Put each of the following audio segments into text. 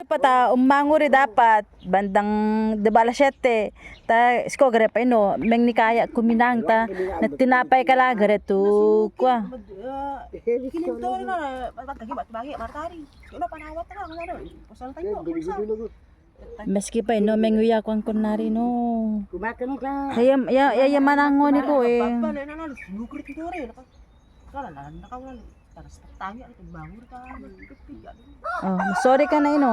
dapat umanguri dapat bandang de bala 7 ta isko gare pa ino meng ni kaya kuminang ta tinapay kala gare tu kwa Kininto na patagi bagi martari. Kuno panawat na ngano. Pasal tayo. meski pa ino meng wiya kwan kunari no Kumakan ka. ya manango ni ko eh Bale na na lukrit ito rin. Kala na nakawan. Taras tangi at bangur ka. oh sorry ka na ino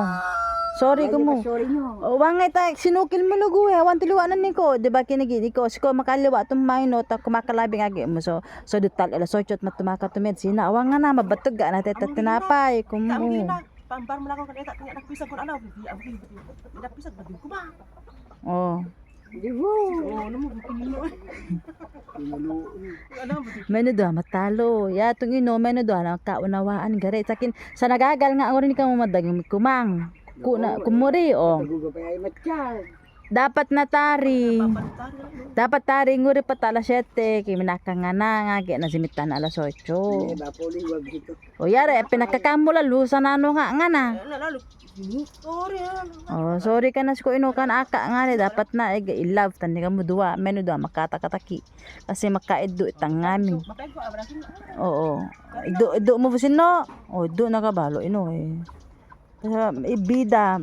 sorry ko mo Sorry nyo. o wangay ta sinukil mo lugo eh awan tiluanan ni ko di ba kinigidi ko siko makaliwa tumay no ta kumakalabing agi mo so dutal ala sochot matumaka tumed sina awang nga na mabatog ga na tinapay kumo Pambar mo lang ako kanita tingnan nagpisag ko ano. Nagpisag ba din ko ba? oh Di mo. Oh, ano mo kuno. Ano ba? Menudo matalo. Ya tung ino menudo na kaunawaan gare sakin sa nagagal nga orin ka mo madaging kumang. Kumuri o. Nagugapay ay matyan. Dapat natari. Dapat tari nguri patala 7 kay minakangana nga gi na simitan alas 8. Ba poli wag dito. O yare pinakakamula lusa nano nga na. Lalo. Sorry. Oh, sorry ka na ko ino kan aka nga ni dapat na i love tan ka mo duwa menudo makatakataki kasi makaiddo itang ngamin. Mapay ko abrasin. Oo. Ido mo busin no. O do nakabalo ino eh. Ibida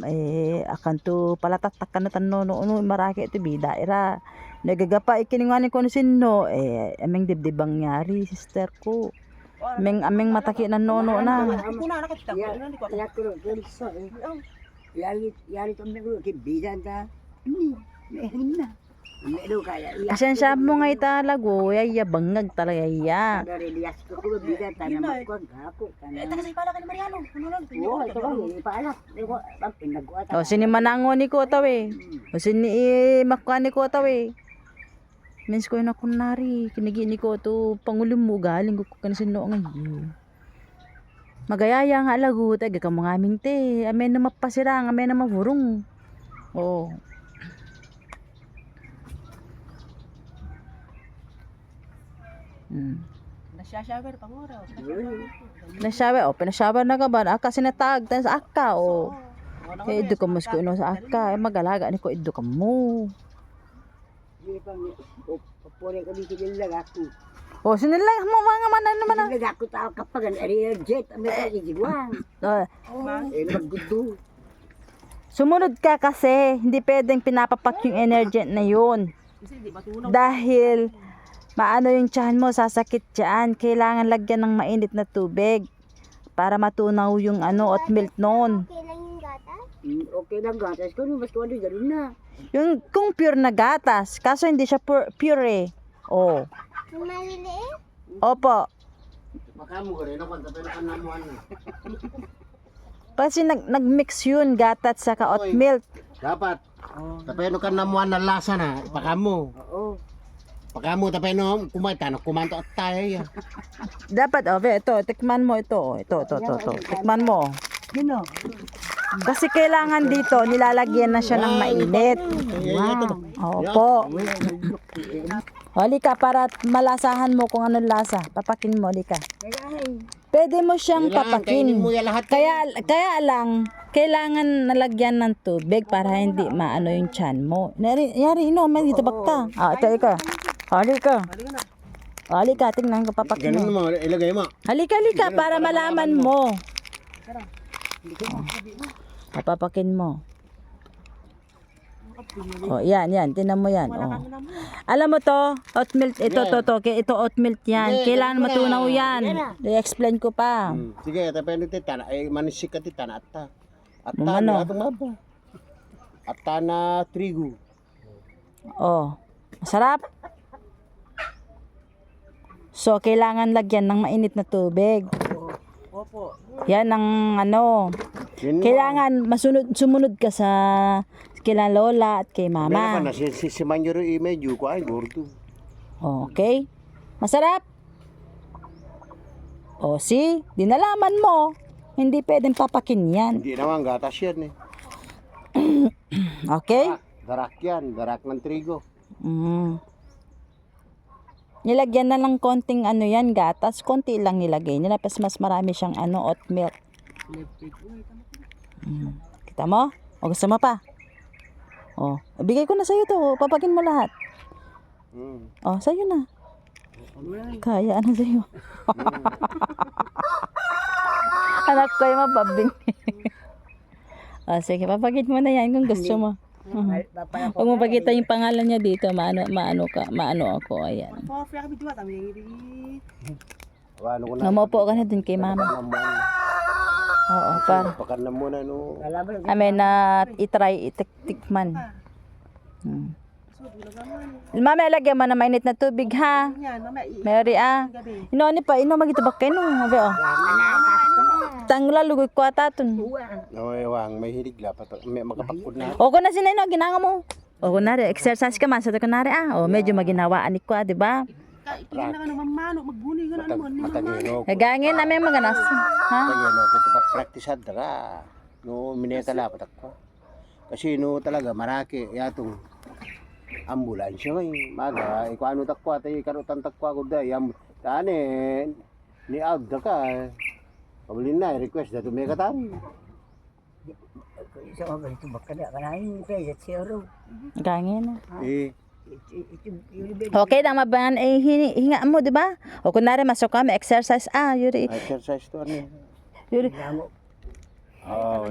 akan to palatatak na tanno no maraki ito bida ira nagagapa ikiningani ko no sinno ameng dibdibang nyari sister ko ameng mataki na nono na Kuna na kita. Ano ko. Ya ko rin so. Yari to me ko kibidan ta. Mehin na. Medo kaya. asensya mo nga italago ya bangag talaga ya Dari lias ko ko bidan ta na ko gako Eh, kana. taga sa pala ka ni Mariano. Ano lang? Oo, ito ba ni paalat. Ko ang pinagkuat. o sini manango ni ko tawe o sini makwani ko tawe mens ko na kunari kinigi ni ko to pangulim mo galing ko kan sinno nga magayaya nga alago taga ka mga aming te amen na mapasirang amen na mavurong oh Nasyasyawer pangora. Nasyawe o pinasyawe na ka ba aka sinatag tan sa aka o kay ido ka mas ko ino sa aka magalaga ni ko ido ka mo Di pa ni pore ko dito lang ako. o sinilay mo mga manan naman na Nag ako tao kapag an area jet ang may igwang. Naggudo. sumunod ka kasi hindi pwedeng pinapapak yung energy na yun Kasi di matunaw. dahil maano yung tiyan mo sasakit dyan kailangan lagyan ng mainit na tubig para matunaw yung oat milk noon Okay lang gatas ko mas ko ganoon na. yung kung pure na gatas kaso hindi siya pure oh Maliliit? opo Baka mo gari na kwanta pero kanamuan. kasi nagmix yun gatas sa oat milk Dapat. Tapeno kan namuan na lasa na, ipakamo. Oo. Pakamo tapeno kumanta no kumanto at tayo ya. dapat ito tikman mo ito tikman mo Sino? kasi kailangan dito nilalagyan na siya ng mainit opo halika para malasahan mo kung anong lasa papakin mo halika pwede mo siyang papakin Kainin mo ya lahat. kaya lang kailangan nalagyan ng tubig para hindi maano yung tiyan mo yari inom dito bakta ito ika halika tingnan ko papakin Ganun mo mo ilagay mo. halika para malaman mo papakin mo yan tinan mo yan alam mo to oat milk ito oat milk yan kailangan matunaw yan i-explain ko pa Sige, tapeno ti tana ay manisik ka ti tana atta. Atta Ano? na atong maba. Atta na trigo. oh masarap so kailangan lagyan ng mainit na tubig Opo. yan ang Yun mo. kailangan sumunod ka sa kila lola at kay Meron mama pa na si Manjuro medyo ko ay gordo. okay masarap si dinalaman mo hindi pwedeng papakin yan Hindi naman gatas yan eh. okay Darak yan, darak ng trigo. Nilagyan na lang konting yan gatas, konti lang nilagay nila, mas marami siyang oat milk. Kita mo? O gusto mo pa? O, bigay ko na sa'yo to. Papagin mo lahat. O, sa'yo na. Kaya na sa'yo. Anak ko yung mababing. O, sige, papagin mo na yan kung gusto mo. Huwag mo pagkita yung pangalan niya dito. Maano ako. Ayan. Coffee kami dua kami. Ano ko na. Namopo ka na din kay mama. Oo, para. Pakan na muna no. Amen na itry itikman. Mama, lagyan mo na mainit na tubig ha. Yan, mama. Mary Gabi. Ino ni pa, ino magitubak kayo no. Sabi oh. Tangla lugoy ko ataton. No, wang may hilig la pa may makapagpud na. O ko na sinay no ginanga mo. O kunari exercise ka man sa kunari O medyo maginawaan ko di ba? Tingnan na ka naman mano, magbuni ka na naman. Matagino. Gagangin namin maganas. Ha? Matagino ko pa practice dara. No mineta la patak ko. Kasi no talaga maraki yatong ambulansya may maga iko ano takwa tay karutan takwa ko da yam tane ni out da ka. Pabulin na request da tumeka tan. Sa mga ito baka na kanahin tayo sa zero. Gagangin na. Ito Okay na maban hinga mo di ba? O kunari masok ka may exercise yuri. Exercise to ani. Yuri. Oh,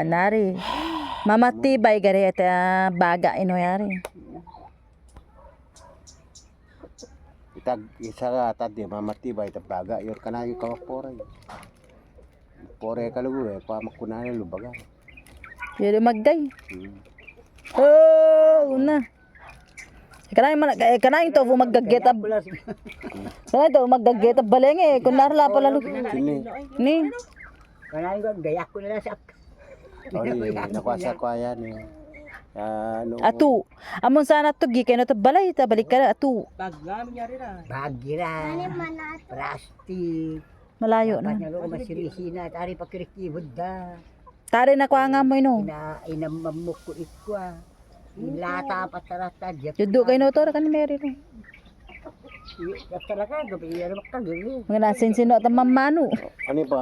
Nari. Mamatibay gari at baga ino yari. Itag isa ka tadi mamatibay tabaga yor kana yung kawapore. Pore kalugo pa makunana lubaga. Yuri magday. Oh, una. Kanang to maggaget up. Kanang to maggaget up baleng kunar la pala lu. Sini. Ni. kanahin ko gayak ko na sa Ori nakuasa ko ayan eh. Ano Atu. Amon sana to gi kay no to balay ta balik ka atu. Bagami niya rin bagira. Plastic. Malayo na. Panyalo ko masirisina tari pakirikibod da. Tare na ko nga mo ino. Inamamok ko ikwa. Ilata patarata jet. Judo kay no to kan Mary no. Talaga gabi yan makagili. Mga nasin sino ta mamano. ano pa?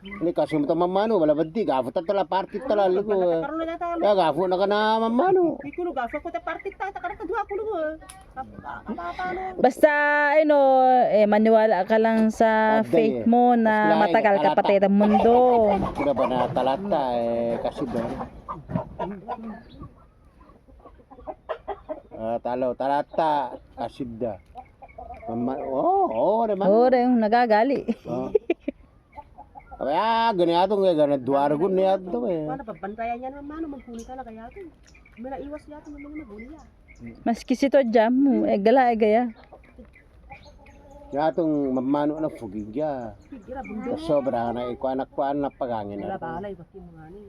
Ini kasi mo ta mamano wala badi gafo ta tala party tala lugo. Karon na ta. Ya gafo na kana mamano. Ikulo gaso ko ta party ta kada kadua ko lugo. Paano? Basta maniwala ka lang sa faith mo na matagal ka patay sa mundo. Kina ba na talata kasi ba? Talo talata kasidda. Naman. Ore nagagali. Kaya ganito nga duaragon niya to eh. Paano pabantayan niya naman mano magkuni ka na kaya to. May naiwas yata ng mga maguni ya. Maski sito jam mo gala gaya. Yatong mamano na fugigya. Gira bundo. Sobra na iko anak ko na pagangin Wala na. balay pati mga ni.